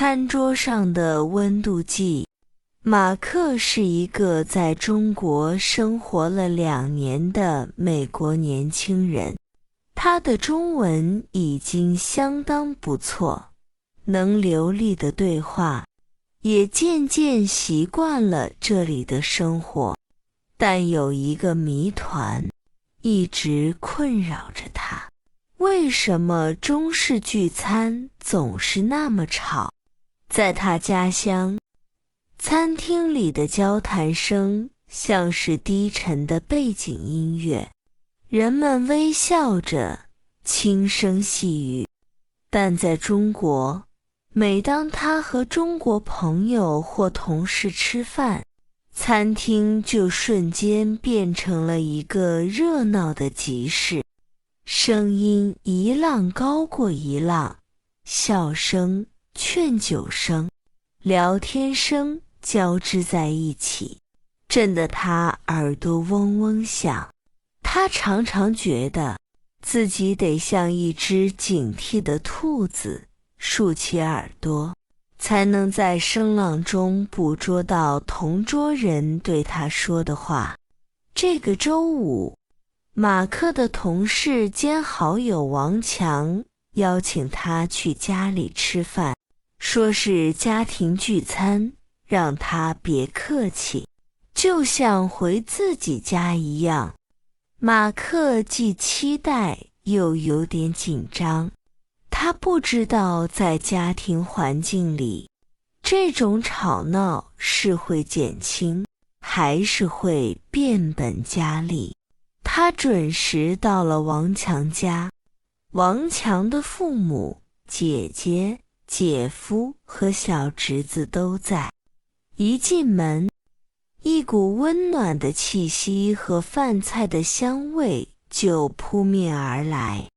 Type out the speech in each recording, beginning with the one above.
餐桌上的温度计。马克是一个在中国生活了2年的美国年轻人，他的中文已经相当不错，能流利的对话，也渐渐习惯了这里的生活。但有一个谜团一直困扰着他，为什么中式聚餐总是那么吵？在他家乡，餐厅里的交谈声像是低沉的背景音乐，人们微笑着，轻声细语。但在中国，每当他和中国朋友或同事吃饭，餐厅就瞬间变成了一个热闹的集市，声音一浪高过一浪，笑声、劝酒声、聊天声交织在一起，震得他耳朵嗡嗡响。他常常觉得自己得像一只警惕的兔子，竖起耳朵，才能在声浪中捕捉到同桌人对他说的话。这个周五，马克的同事兼好友王强邀请他去家里吃饭，说是家庭聚餐，让他别客气，就像回自己家一样。马克既期待又有点紧张，他不知道在家庭环境里，这种吵闹是会减轻，还是会变本加厉。他准时到了王强家，王强的父母、姐姐、姐夫和小侄子都在。一进门，一股温暖的气息和饭菜的香味就扑面而来。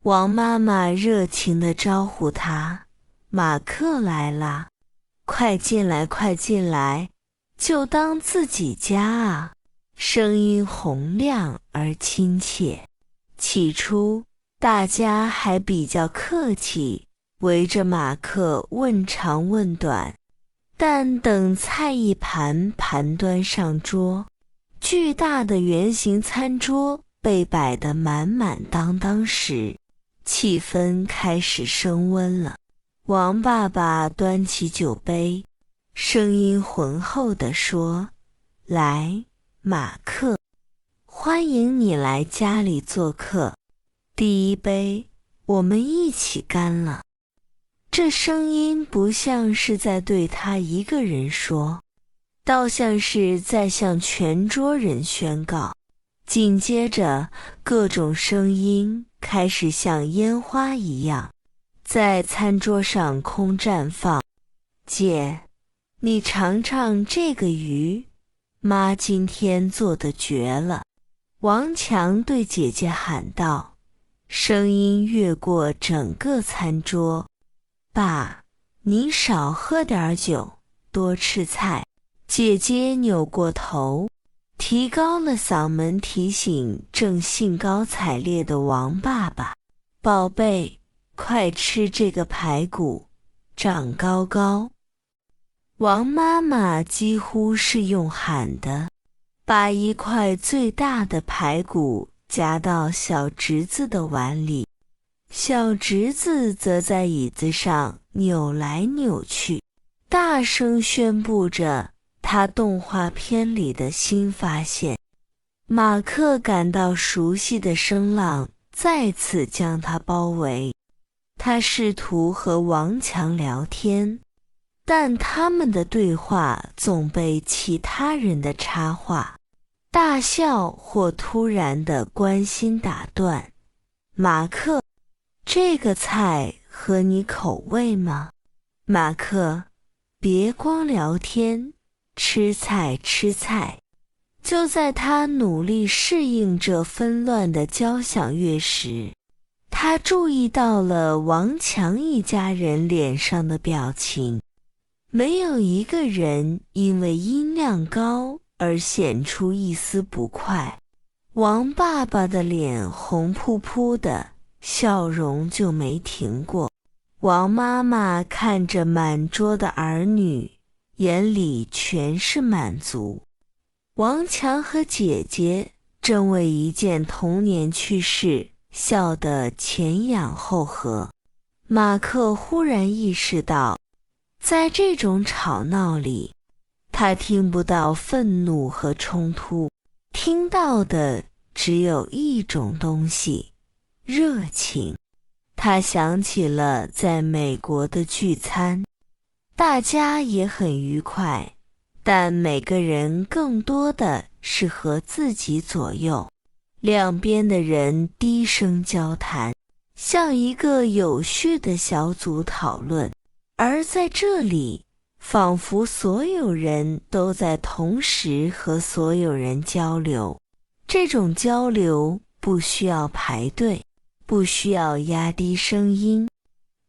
王妈妈热情地招呼他：“马克来啦，快进来，快进来，就当自己家啊。”声音洪亮而亲切。起初，大家还比较客气，围着马克问长问短。但等菜一盘盘端上桌，巨大的圆形餐桌被摆得满满当当时，气氛开始升温了。王爸爸端起酒杯，声音浑厚地说：“来，马克，欢迎你来家里做客。第一杯，我们一起干了。”这声音不像是在对他一个人说，倒像是在向全桌人宣告。紧接着，各种声音开始像烟花一样在餐桌上空绽放。姐，你尝尝这个鱼，妈今天做的绝了。王强对姐姐喊道，声音越过整个餐桌。爸，您少喝点酒，多吃菜。姐姐扭过头，提高了嗓门提醒正兴高采烈的王爸爸：“宝贝，快吃这个排骨，长高高。”王妈妈几乎是用喊的，把一块最大的排骨夹到小侄子的碗里。小侄子则在椅子上扭来扭去，大声宣布着他动画片里的新发现。马克感到熟悉的声浪再次将他包围，他试图和王强聊天，但他们的对话总被其他人的插话、大笑或突然的关心打断。马克，这个菜合你口味吗？马克，别光聊天，吃菜吃菜。就在他努力适应这纷乱的交响乐时，他注意到了王强一家人脸上的表情，没有一个人因为音量高而显出一丝不快。王爸爸的脸红扑扑的，笑容就没停过。王妈妈看着满桌的儿女，眼里全是满足。王强和姐姐正为一件童年趣事笑得前仰后合。马克忽然意识到，在这种吵闹里，他听不到愤怒和冲突，听到的只有一种东西：热情。他想起了在美国的聚餐，大家也很愉快，但每个人更多的是和自己左右，两边的人低声交谈，像一个有序的小组讨论。而在这里，仿佛所有人都在同时和所有人交流。这种交流不需要排队，不需要压低声音，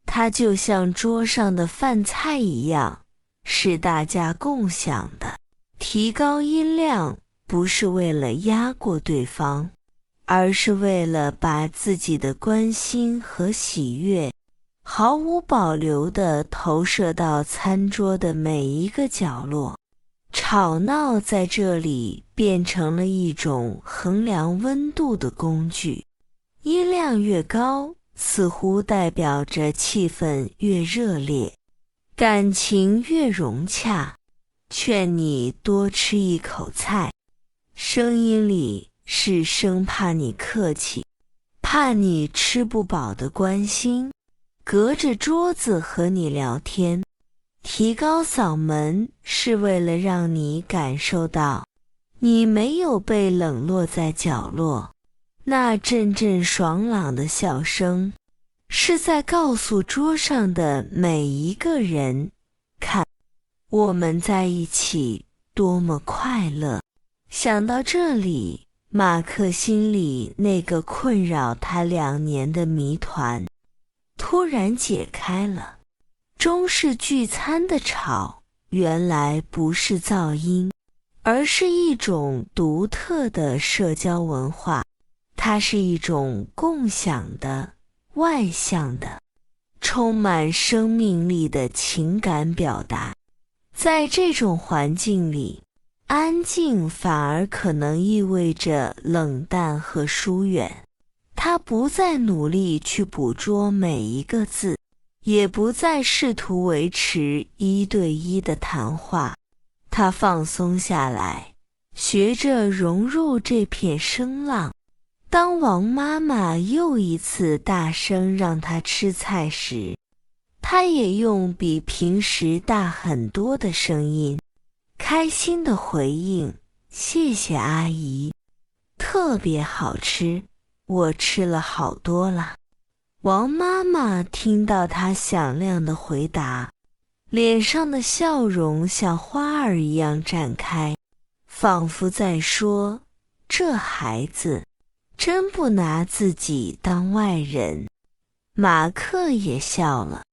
它就像桌上的饭菜一样，是大家共享的。提高音量不是为了压过对方，而是为了把自己的关心和喜悦毫无保留地投射到餐桌的每一个角落。吵闹在这里变成了一种衡量温度的工具，音量越高，似乎代表着气氛越热烈，感情越融洽。劝你多吃一口菜，声音里是生怕你客气，怕你吃不饱的关心，隔着桌子和你聊天。提高嗓门是为了让你感受到你没有被冷落在角落，那阵阵爽朗的笑声是在告诉桌上的每一个人，看，我们在一起多么快乐。想到这里，马克心里那个困扰他2年的谜团突然解开了。中式聚餐的吵原来不是噪音，而是一种独特的社交文化，它是一种共享的、外向的、充满生命力的情感表达。在这种环境里，安静反而可能意味着冷淡和疏远。他不再努力去捕捉每一个字，也不再试图维持1对1的谈话。他放松下来，学着融入这片声浪。当王妈妈又一次大声让他吃菜时，他也用比平时大很多的声音，开心地回应：谢谢阿姨，特别好吃，我吃了好多了。王妈妈听到他响亮的回答，脸上的笑容像花儿一样绽开，仿佛在说：这孩子真不拿自己当外人。马克也笑了，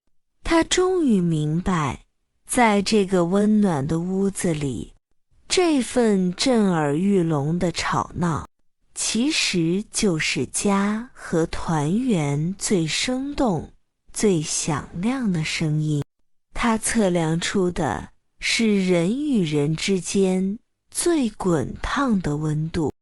他终于明白，在这个温暖的屋子里，这份震耳欲聋的吵闹其实就是家和团圆最生动、最响亮的声音。它测量出的是人与人之间最滚烫的温度。